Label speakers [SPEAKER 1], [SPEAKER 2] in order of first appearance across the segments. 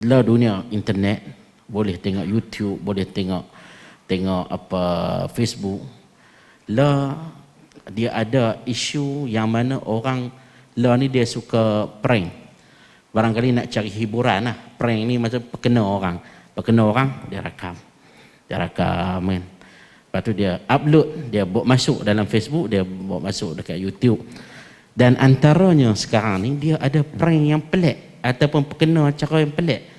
[SPEAKER 1] Lah dunia internet, boleh tengok YouTube, boleh tengok apa Facebook. Lah dia ada isu yang mana orang lah ni dia suka prank. Barangkali nak cari hiburan lah. Prank ni macam perkena orang dia rakam. Dia rakam kan. Lepas tu dia upload, dia buat masuk dalam Facebook, dia buat masuk dekat YouTube. Dan antaranya sekarang ni dia ada prank yang pelik ataupun perkena cara yang pelik.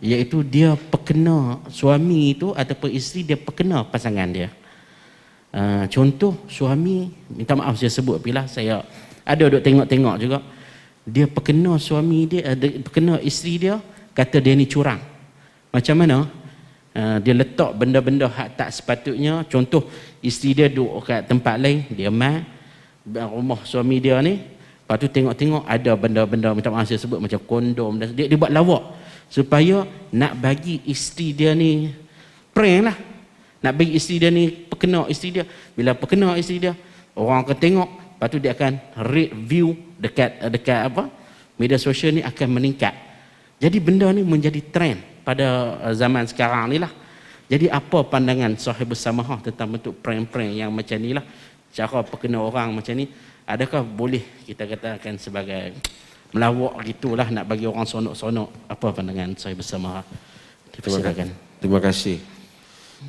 [SPEAKER 1] Iaitu dia perkena suami itu ataupun isteri dia perkena pasangan dia. Contoh suami, minta maaf saya sebut bila saya ada duk tengok-tengok juga, dia perkena suami dia, perkena isteri dia, kata dia ni curang. Macam mana? Dia letak benda-benda hak tak sepatutnya. Contoh isteri dia duduk kat tempat lain, dia mai rumah suami dia ni, lepas tu tengok-tengok ada benda-benda, minta maaf saya sebut macam kondom dan dia buat lawak supaya nak bagi isteri dia ni prank lah, nak bagi isteri dia ni perkena isteri dia. Bila perkena isteri dia, orang akan tengok, lepas tu dia akan rate view dekat apa media sosial ni akan meningkat. Jadi benda ni menjadi trend pada zaman sekarang ni lah. Jadi apa pandangan Sahibus Samahah tentang bentuk prank-prank yang macam ni lah, cara perkena orang macam ni? Adakah boleh kita katakan sebagai melawak gitulah, nak bagi orang sonok-sonok? Apa pandangan Sahibus Samahah?
[SPEAKER 2] Terima kasih.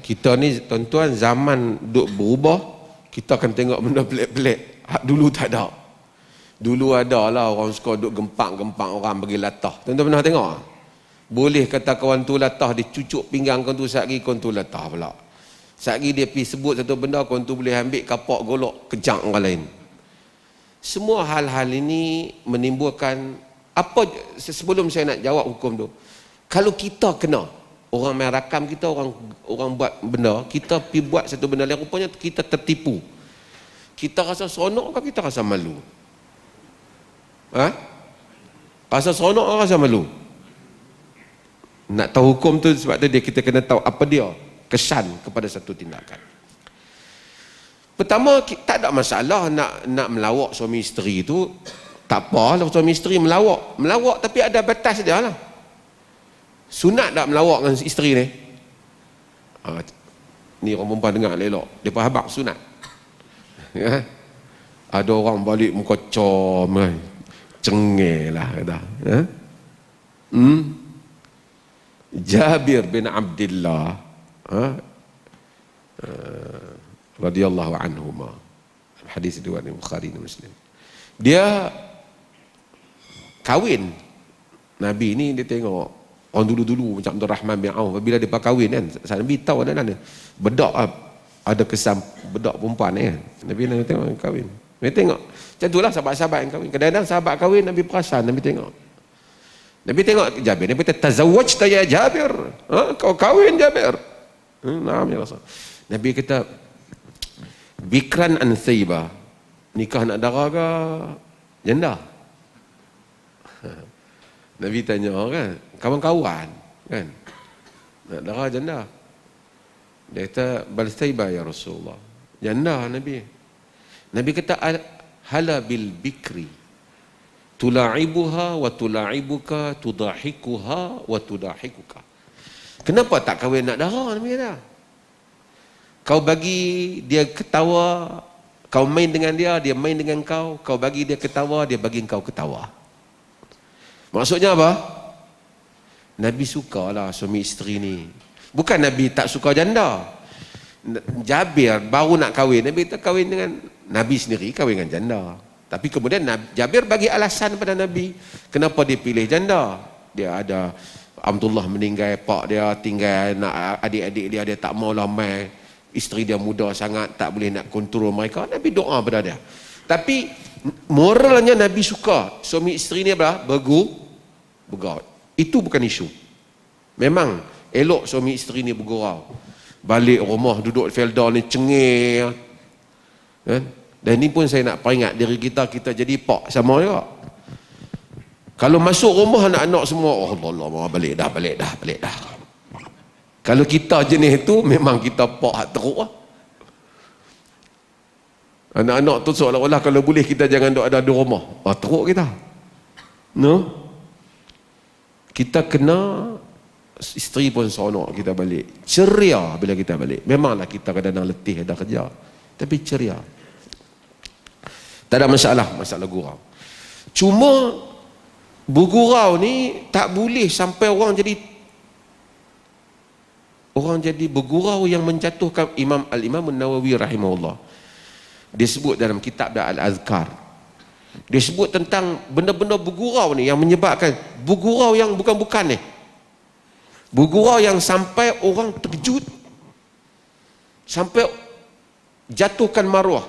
[SPEAKER 2] Kita ni tuan-tuan zaman duk berubah, kita akan tengok benda pelik-pelik. Dulu tak ada. Dulu ada lah orang suka duk gempak-gempak orang bagi latah. Tuan-tuan pernah tengok? Boleh kata kawan tu latah, dia cucuk pinggang kawan tu, satgi kawan tu latah pula. Satgi dia pergi sebut satu benda, kawan tu boleh ambil kapak golok kejang orang lain. Semua hal-hal ini menimbulkan apa? Sebelum saya nak jawab hukum tu, kalau kita kena orang main rakam kita, orang buat benda, kita pergi buat satu benda lain, rupanya kita tertipu, kita rasa seronok ke kita rasa malu? Rasa seronok ke rasa malu? Nak tahu hukum tu, sebab tu kita kena tahu apa dia kesan kepada satu tindakan. Pertama, tak ada masalah nak melawak suami isteri tu, tak apa lah suami isteri melawak tapi ada batas dia lah. Sunat tak melawak dengan isteri ni? Ni orang perempuan dengar elok, dia faham sunat. Ya? Ada orang balik muka com kan, cengeng lah kata. Jabir bin Abdullah radhiyallahu anhuma, hadis riwayat Bukhari dan Muslim, dia kahwin. Nabi ni dia tengok orang dulu-dulu macam Abdul Rahman bin Auf, bila dia kahwin kan, Nabi tahu ada bedak, ada kesan bedak perempuan kan. Nabi tengok kahwin, Nabi tengok macam itulah sahabat-sahabat yang kahwin. Kadang-kadang sahabat kahwin Nabi perasan, Nabi tengok Jabir, Nabi kata tazawwajta ya Jabir, kau kahwin Jabir? Naam ya Rasul. Nabi kata bikran an thayba, nikah nak dara ke janda? Nabi tanya kan, kawan-kawan kan, nak dara janda? Dia kata bal thayba ya Rasulullah, janda Nabi kata hala bil bikri tula'ibuha wa tula'ibuka, tudahikuha wa tudahikuka. Kenapa tak kahwin nak dara? Nabi kata, kau bagi dia ketawa, kau main dengan dia, dia main dengan kau, kau bagi dia ketawa, dia bagi kau ketawa. Maksudnya apa? Nabi sukalah suami isteri ni. Bukan Nabi tak suka janda. Jabir baru nak kahwin, Nabi tak kahwin dengan Nabi sendiri, kahwin dengan janda. Tapi kemudian Jabir bagi alasan pada Nabi kenapa dia pilih janda. Dia ada Abdullah meninggal, pak dia tinggal nak adik-adik dia tak maulah mai. Isteri dia muda sangat, tak boleh nak kontrol mereka. Nabi doa pada dia. Tapi moralnya Nabi suka suami isteri ni bergaul. Itu bukan isu. Memang elok suami isteri ni bergurau. Balik rumah duduk felda ni cengeng kan? Dan ni pun saya nak peringat diri kita jadi pak sama juga. Kalau masuk rumah anak-anak semua, oh Allah, balik dah. Kalau kita jenis tu, memang kita pak teruk lah. Anak-anak tu seolah-olah kalau boleh kita jangan ada di rumah. Teruk kita. No? Kita kena isteri pun seronok kita balik. Ceria bila kita balik. Memanglah kita kadang-kadang letih dah kerja, tapi ceria. Tak ada masalah gurau. Cuma bergurau ni tak boleh sampai orang jadi bergurau yang menjatuhkan Al-Imam An-Nawawi rahimahullah. Dia sebut dalam kitab Al-Azkar. Dia sebut tentang benda-benda bergurau ni yang menyebabkan bergurau yang bukan-bukan ni. Bergurau yang sampai orang terkejut, sampai jatuhkan maruah.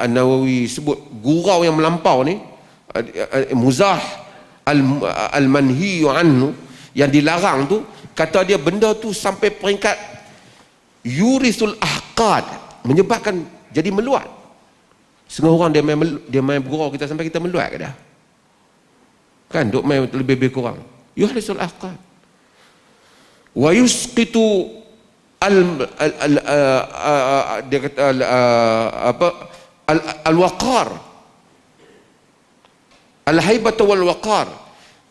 [SPEAKER 2] An-Nawawi sebut gurau yang melampau ni, muzah al-manhiyu anhu, yang dilarang tu, kata dia benda tu sampai peringkat yurisul ahqad, menyebabkan jadi meluat. Setengah orang dia main bergurau kita sampai kita meluat ke dah? Kan duk main lebih kurang. Yuhrisul ahqad. Wa yusqitu dia kata al-waqar. Al-haibah wal waqar,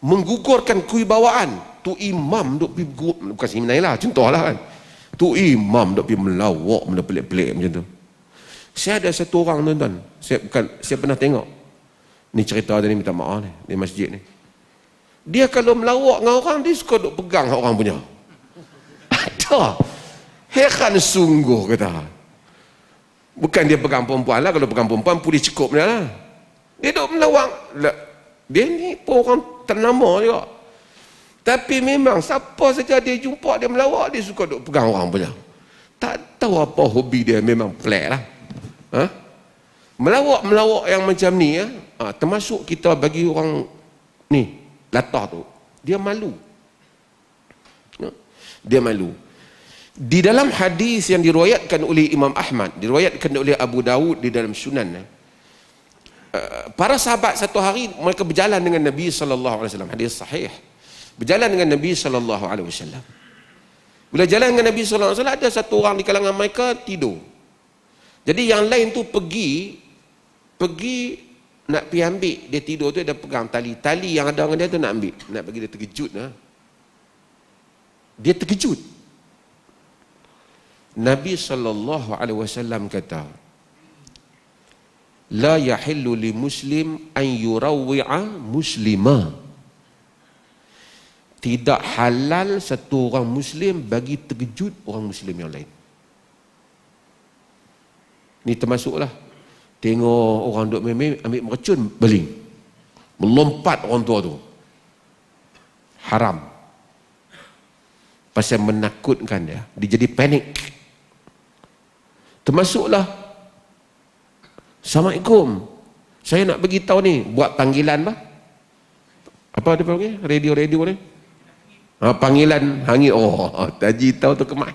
[SPEAKER 2] menggugurkan kewibawaan. Tu imam duk pergi bukan seminar lah, contohlah kan. Tu imam duk pergi melawak benda pelik-pelik macam tu. Saya ada satu orang tuan-tuan, saya pernah tengok. Ni cerita tadi, minta maaf ni, di masjid ni. Dia kalau melawak dengan orang, dia suka duk pegang orang punya. Ada. Heran sungguh kata. Bukan dia pegang perempuan lah, kalau pegang perempuan polis cukup dia lah. Dia duk melawak. Dia ni pun orang ternama juga. Tapi memang siapa saja dia jumpa dia melawak, dia suka duk pegang orang punya. Tak tahu apa hobi dia, memang pelik lah. Melawak yang macam ni termasuk kita bagi orang ni latah tu, dia malu. Dia malu. Di dalam hadis yang diriwayatkan oleh Imam Ahmad, diriwayatkan oleh Abu Dawud di dalam Sunan, para sahabat satu hari mereka berjalan dengan Nabi sallallahu alaihi wasallam, hadis sahih. Berjalan dengan Nabi sallallahu alaihi wasallam. Bila jalan dengan Nabi sallallahu alaihi wasallam, ada satu orang di kalangan mereka tidur. Jadi yang lain tu pergi nak pergi ambil, dia tidur tu dia pegang tali yang ada dengan dia tu nak ambil, nak bagi dia terkejut dia terkejut. Nabi sallallahu alaihi wasallam kata, la yahillu li muslim an yurawwi'a muslima. Tidak halal satu orang muslim bagi terkejut orang muslim yang lain. Ni termasuklah tengok orang duk main ambil mercun beling, melompat orang tua tu, haram. Pasal menakutkan dia jadi panik. Termasuklah, Assalamualaikum, saya nak bagi tahu ni, buat panggilan lah. Apa dia panggil? Radio ni. Panggilan hangit. Taji tahu tu kemas.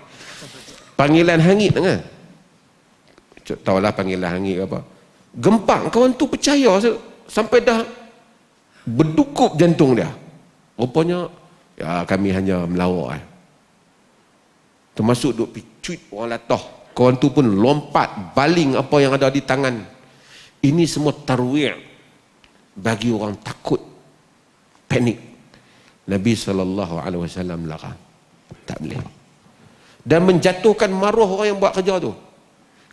[SPEAKER 2] Panggilan hangit kan? Tahulah panggilan hangit apa. Gempak, kawan tu percaya sampai dah berdukup jantung dia. Rupanya kami hanya melawak. Termasuk duk picut orang latah. Kawan tu pun lompat, baling apa yang ada di tangan. Ini semua tarwih bagi orang takut, panik. Nabi SAW larang. Tak boleh. Dan menjatuhkan maruah orang yang buat kerja tu.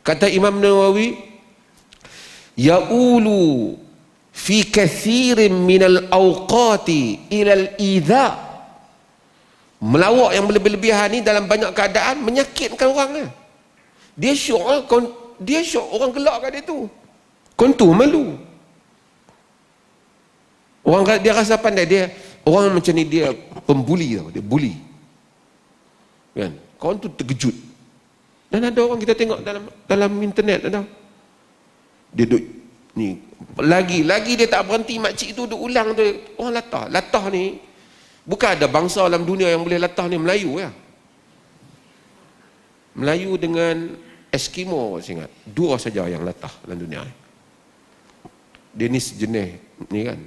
[SPEAKER 2] Kata Imam Nawawi, ya'ulu fi kathirin minal awqati ilal idha. Melawak yang berlebih-lebihan ni dalam banyak keadaan menyakitkan orang. Dia syok orang gelak kat dia tu. Kau tu malu. Orang dia rasa pandai, dia orang macam ni, dia pembuli tau, dia bully. Kan? Kawan tu terkejut. Dan ada orang kita tengok dalam internet ada. Dia duk ni lagi dia tak berhenti, makcik tu duk ulang tu. Orang latah ni bukan ada bangsa dalam dunia yang boleh latah ni, Melayu ya. Melayu dengan Eskimo, saya ingat. Dua saja yang latah dalam dunia ni. Dia ni sejenis ni kan.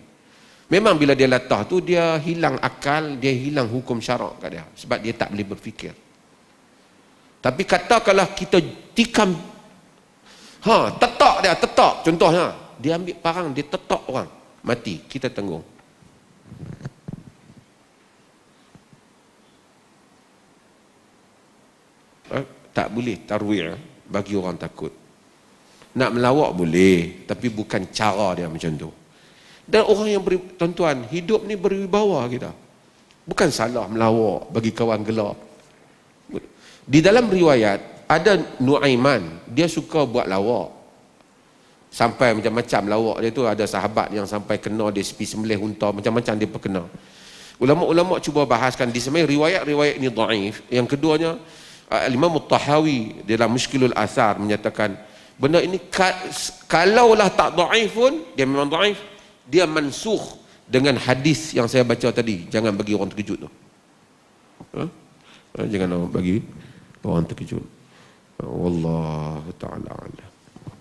[SPEAKER 2] Memang bila dia latah tu, dia hilang akal, dia hilang hukum syarak kat dia. Sebab dia tak boleh berfikir. Tapi katakanlah kita tikam, tetak dia, contohnya. Dia ambil parang, dia tetak orang. mati, kita tanggung. Tak boleh tarwih bagi orang takut. Nak melawak boleh, tapi bukan cara dia macam tu. Dan orang yang tuan-tuan, hidup ni berwibawa kita. Bukan salah melawak bagi kawan gelap. Di dalam riwayat ada Nuaiman, dia suka buat lawak. Sampai macam-macam lawak dia tu, ada sahabat yang sampai kena dia sepi sembelih unta, macam-macam dia perkena. Ulama-ulama cuba bahaskan di sebenarnya riwayat-riwayat ini dhaif. Yang keduanya, Imam At-Tahawi dalam Mushkilul Athar menyatakan benda ini kalaulah tak dhaif pun dia memang dhaif, dia mansukh dengan hadis yang saya baca tadi, jangan bagi orang terkejut tu. Jangan bagi orang terkejut. Wallahu taala alam.